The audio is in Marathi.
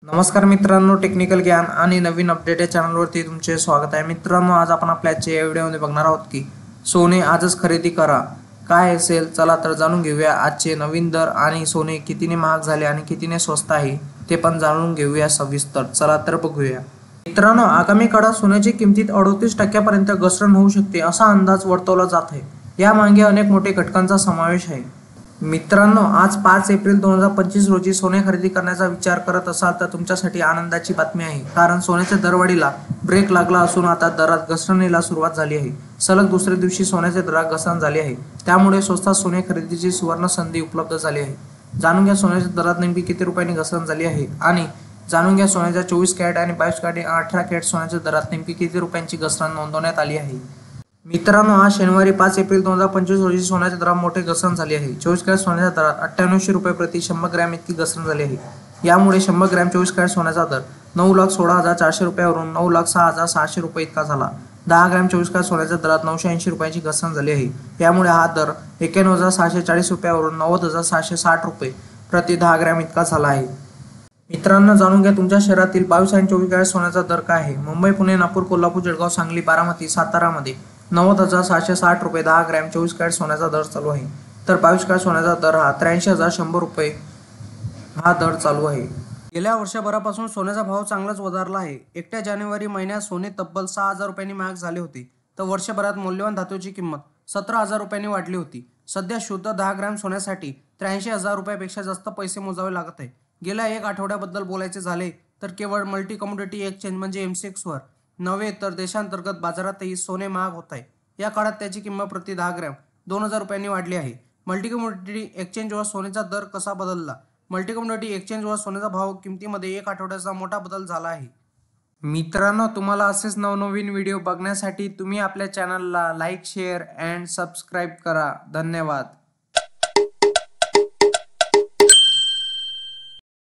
नमस्कार मित्रांनो, टेक्निकल ज्ञान आणि नवीन अपडेट या चॅनलवरती तुमचे स्वागत आहे। मित्रांनो, आज आपण आपल्या आजच्या व्हिडिओमध्ये बघणार आहोत की सोने आजच खरेदी करा, काय असेल चला तर जाणून घेऊया आजचे नवीन दर आणि सोने कितीने महाग झाले आणि कितीने स्वस्त आहे ते पण जाणून घेऊया सविस्तर। चला तर बघूया। मित्रांनो, आगामी काळात सोन्याची किमतीत 38% घसरण होऊ शकते असा अंदाज वर्तवला जात आहे। यामागे अनेक मोठे घटकांचा समावेश आहे। मित्रांनो, आज 5 एप्रिल 2025 रोजी सोने खरेदी करण्याचा विचार करत असाल तर तुमच्यासाठी आनंदाची बातमी आहे, कारण सोन्याच्या दरवाढीला ब्रेक लागला असून आता दरात घसरणीला सुरुवात झाली आहे। सलग दुसऱ्या दिवशी सोन्याच्या दरात घसरण झाली आहे, त्यामुळे स्वस्तात सोने खरेदीची सुवर्ण संधी उपलब्ध झाली आहे। जाणून घ्या सोन्याच्या दरात नेमकी किती रुपयांनी घसरण झाली आहे आणि जाणून घ्या सोन्याच्या 24 कॅरेट आणि 22 कॅरेट आणि 18 कॅरेट सोन्याच्या दरात नेमकी किती रुपयांची घसरण नोंदवण्यात आली आहे। मित्रांनो, आज शनिवारी 5 एप्रिल 2025 रोजी सोन्याच्या दरात मोठे घसरण झाले आहे। 24 कॅरेट सोन्याच्या दरात 9800 रुपये प्रति 100 ग्रॅम इतकी घसरण झाली आहे। यामुळे 100 ग्रॅम 24 कॅरेट सोन्याचा दर 9,16,400 रुपयावरून 9,06,600 रुपये इतका झाला। 10 ग्रॅम 24 कॅरेट सोन्याच्या दरात 980 रुपयांची घसरण झाली आहे। यामुळे हा दर 91,640 रुपयावरून 90,760 रुपये प्रति 10 ग्रॅम इतका झाला आहे। मित्रांनो, जाणून घ्या तुमच्या शहरातील 22 आणि 24 कॅरेट सोन्याचा दर काय आहे। मुंबई, पुणे, नागपूर, कोल्हापूर, जळगाव, सांगली, बारामती, सातारामध्ये 90,760 रुपये 10 ग्रॅम 24 कॅरेट सोन्याचा दर चालू आहे, तर 22 कॅरेट सोन्याचा दर हा 83,100 रुपये हा दर चालू आहे। गेल्या वर्षभरापासून सोन्याचा भाव चांगलाच वधारला आहे। एकट्या जानेवारी महिन्यात सोने तब्बल 6,000 रुपयांनी महाग झाले होते, तर वर्षभरात मौल्यवान धातूची किंमत 17,000 रुपयांनी वाढली होती। सध्या शुद्ध 10 ग्रॅम सोन्यासाठी 83,000 रुपयापेक्षा जास्त पैसे मोजावे लागत आहे। गेल्या एक आठवड्याबद्दल बोलायचे झाले तर केवळ मल्टी कमोडिटी एक्सचेंज म्हणजे MCX वर नव्हे तर देशांतर्गत बाजारातही सोने महाग होत आहे। या काळात त्याची किंमत प्रति 10 ग्रॅम 2,000 रुपयांनी वाढली आहे। मल्टी कमोडिटी एक्सचेंजवर सोन्याचा दर कसा बदलला? मल्टी कमोडिटी एक्सचेंजवर सोन्याचा भाव किमतीमध्ये एक आठवड्याचा मोठा बदल झाला आहे। मित्रांनो, तुम्हाला असेच नवनवीन व्हिडिओ बघण्यासाठी तुम्ही आपल्या चॅनलला लाईक, शेअर अँड सबस्क्राईब करा। धन्यवाद।